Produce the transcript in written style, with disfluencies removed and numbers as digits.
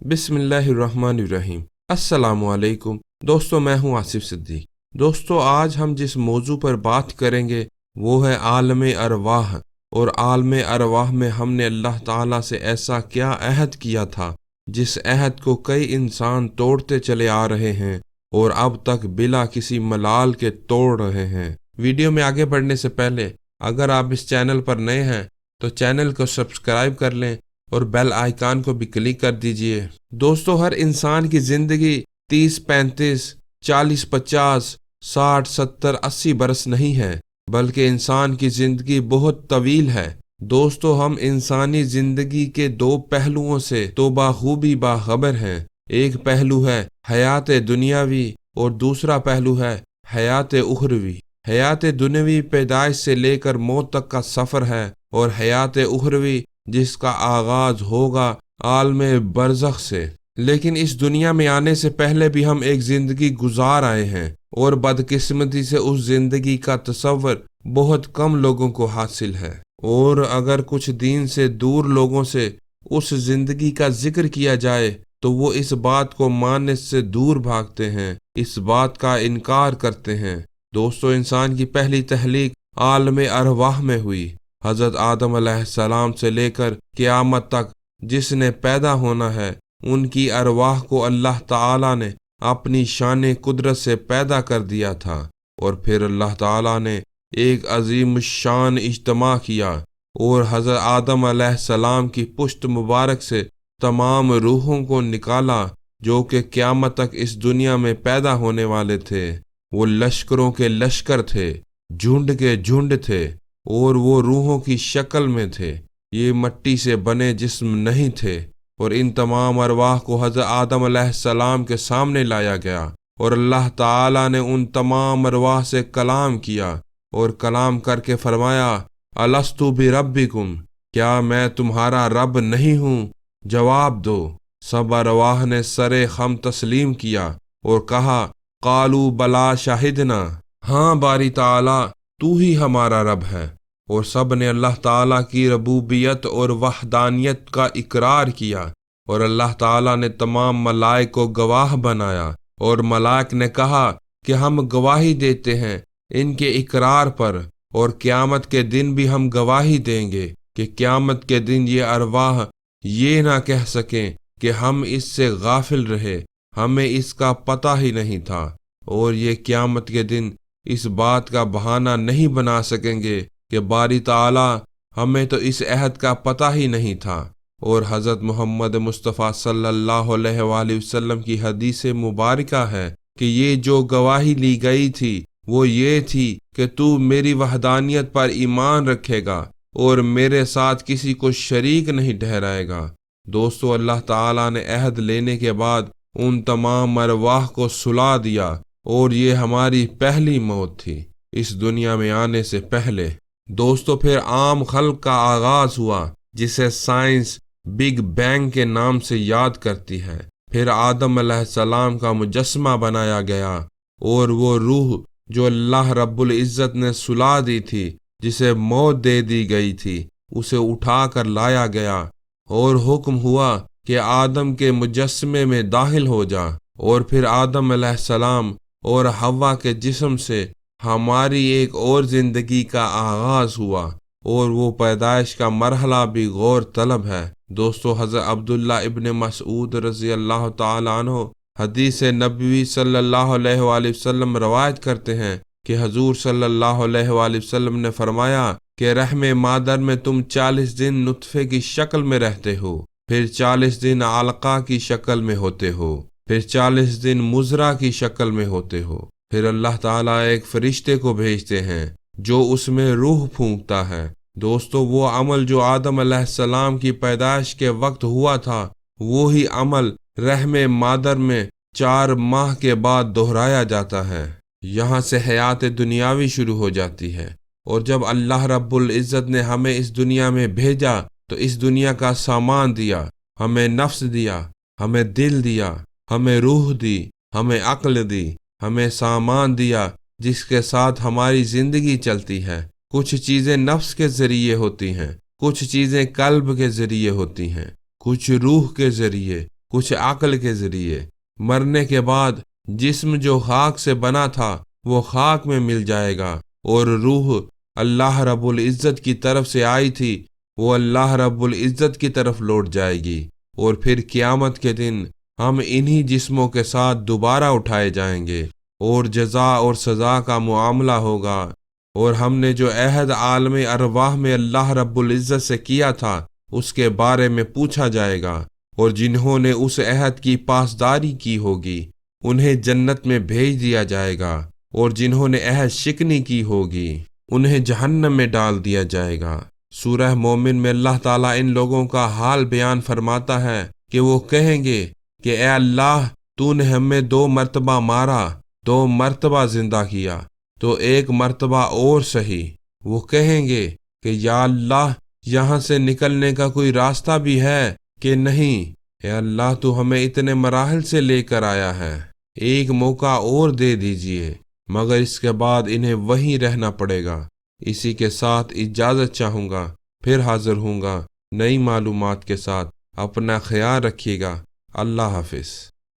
बिस्मिल्लाहिर्रहमानिर्रहीम। अस्सलामुअलैकुम दोस्तों, मैं हूं आसिफ सिद्दीक। दोस्तों, आज हम जिस मौजू पर बात करेंगे वो है आलम अरवाह। और आलम अरवाह में हमने अल्लाह ताला से ऐसा क्या अहद किया था जिस अहद को कई इंसान तोड़ते चले आ रहे हैं और अब तक बिला किसी मलाल के तोड़ रहे हैं। वीडियो में आगे बढ़ने से पहले अगर आप इस चैनल पर नए हैं तो चैनल को सब्सक्राइब कर लें और बेल आइकन को भी क्लिक कर दीजिए। दोस्तों, हर इंसान की जिंदगी 30, 35, 40, 50, 60, 70, 80 बरस नहीं है, बल्कि इंसान की जिंदगी बहुत तवील है। दोस्तों, हम इंसानी जिंदगी के दो पहलुओं से तो बाखूबी बाखबर हैं। एक पहलू है हयात दुनियावी और दूसरा पहलू है हयात उखरवी। हयात दुनियावी पैदाइश से लेकर मौत तक का सफ़र है और हयात उखरवी जिसका आगाज होगा आलमे बरज़ख से। लेकिन इस दुनिया में आने से पहले भी हम एक जिंदगी गुजार आए हैं और बदकिस्मती से उस जिंदगी का तसव्वुर बहुत कम लोगों को हासिल है। और अगर कुछ दीन से दूर लोगों से उस जिंदगी का जिक्र किया जाए तो वो इस बात को मानने से दूर भागते हैं, इस बात का इनकार करते हैं। दोस्तों, इंसान की पहली तहलीक आलम अरवाह में हुई। हज़रत आदम अलैहिस्सलाम से लेकर क़यामत तक जिसने पैदा होना है उनकी अरवाह को अल्लाह ताला ने अपनी शान कुदरत से पैदा कर दिया था। और फिर अल्लाह ताला ने एक अजीम शान इज्तिमा किया और हज़रत आदम अलैहिस्सलाम की पुश्त मुबारक से तमाम रूहों को निकाला जो कि क़यामत तक इस दुनिया में पैदा होने वाले थे। वो लश्करों के लश्कर थे, झुंड के झुंड थे और वो रूहों की शक्ल में थे। ये मिट्टी से बने जिस्म नहीं थे। और इन तमाम अरवाह को हज़रत आदम अलैहिस्सलाम के सामने लाया गया और अल्लाह ताला ने उन तमाम अरवाह से कलाम किया और कलाम करके फरमाया, अलस्तु बिरब्बिकुम, क्या मैं तुम्हारा रब नहीं हूँ? जवाब दो। सब अरवाह ने सरे खम तस्लीम किया और कहा, कालू बला शाहिदना, हाँ बारी ताला तू ही हमारा रब है। और सब ने अल्लाह ताला की रबूबियत और वहदानियत का इकरार किया। और अल्लाह ताला ने तमाम मलाइक को गवाह बनाया और मलाइक ने कहा कि हम गवाही देते हैं इनके इकरार पर और क़यामत के दिन भी हम गवाही देंगे कि क़यामत के दिन ये अरवाह ये ना कह सकें कि हम इससे गाफिल रहे, हमें इसका पता ही नहीं था। और ये क़यामत के दिन इस बात का बहाना नहीं बना सकेंगे कि बारी ताला हमें तो इस अहद का पता ही नहीं था। और हज़रत मोहम्मद मुस्तफ़ा सल्लल्लाहु अलैहि वसल्लम की हदीस मुबारका है कि ये जो गवाही ली गई थी वो ये थी कि तू मेरी वहदानियत पर ईमान रखेगा और मेरे साथ किसी को शरीक नहीं ठहराएगा। दोस्तों, अल्लाह ताला ने अहद लेने के बाद उन तमाम अरवाह को सुला दिया और ये हमारी पहली मौत थी इस दुनिया में आने से पहले। दोस्तों, फिर आम खल्क का आगाज हुआ जिसे साइंस बिग बैंग के नाम से याद करती है। फिर आदम अलैहिस्सलाम का मुजस्समा बनाया गया और वो रूह जो अल्लाह रब्बुल इज़्ज़त ने सुला दी थी, जिसे मौत दे दी गई थी, उसे उठा कर लाया गया और हुक्म हुआ कि आदम के मुजस्समे में दाखिल हो जा। और फिर आदम अलैहिस्सलाम और हव्वा के जिस्म से हमारी एक और जिंदगी का आगाज हुआ और वो पैदाइश का मरहला भी गौर तलब है। दोस्तों, हज़रत अब्दुल्ला इब्न मसऊद रज़ी अल्लाह ताला अन्हु हदीस नबवी सल्लल्लाहु अलैहि वसल्लम रवायत करते हैं कि हजूर सल्लल्लाहु अलैहि वसल्लम ने फरमाया कि रहमे मादर में तुम 40 दिन नुत्फे की शक्ल में रहते हो, फिर 40 दिन अलका की शक्ल में होते हो, फिर 40 दिन मुजरा की शक्ल में होते हो। फिर अल्लाह ताला एक फरिश्ते को भेजते हैं जो उसमें रूह फूंकता है। दोस्तों, वो अमल जो आदम अलैहिस्सलाम की पैदाइश के वक्त हुआ था वो ही अमल रहमे मादर में 4 माह के बाद दोहराया जाता है। यहाँ से हयात दुनियावी शुरू हो जाती है। और जब अल्लाह रब्बुल इज़्ज़त ने हमें इस दुनिया में भेजा तो इस दुनिया का सामान दिया, हमें नफ्स दिया, हमें दिल दिया, हमें रूह दी, हमें अक्ल दी, हमें सामान दिया जिसके साथ हमारी जिंदगी चलती है। कुछ चीज़ें नफ्स के ज़रिए होती हैं, कुछ चीज़ें कल्ब के ज़रिए होती हैं, कुछ रूह के ज़रिए, کچھ عقل کے ذریعے۔ مرنے کے بعد جسم جو خاک سے بنا تھا وہ خاک میں مل جائے گا، اور روح اللہ رب العزت کی طرف سے آئی تھی وہ اللہ رب العزت کی طرف لوٹ جائے گی، اور پھر قیامت کے دن ہم انہی جسموں کے ساتھ دوبارہ اٹھائے جائیں گے، اور جزا اور سزا کا معاملہ ہوگا۔ اور ہم نے جو عہد عالم ارواح میں اللہ رب العزت سے کیا تھا اس کے بارے میں پوچھا جائے گا، اور جنہوں نے اس عہد کی پاسداری کی ہوگی انہیں جنت میں بھیج دیا جائے گا، اور جنہوں نے عہد شکنی کی ہوگی انہیں جہنم میں ڈال دیا جائے گا۔ سورہ مومن میں اللہ تعالیٰ ان لوگوں کا حال بیان فرماتا ہے کہ وہ کہیں گے کہ اے اللہ، تو نے ہمیں 2 مرتبہ مارا، 2 مرتبہ زندہ کیا، تو 1 مرتبہ اور سہی۔ وہ کہیں گے کہ یا اللہ، یہاں سے نکلنے کا کوئی راستہ بھی ہے کہ نہیں؟ اے اللہ، تو ہمیں اتنے مراحل سے لے کر آیا ہے، 1 موقع اور دے دیجئے، مگر اس کے بعد انہیں وہیں رہنا پڑے گا۔ اسی کے ساتھ اجازت چاہوں گا، پھر حاضر ہوں گا نئی معلومات کے ساتھ۔ اپنا خیال رکھیے گا۔ اللہ حافظ۔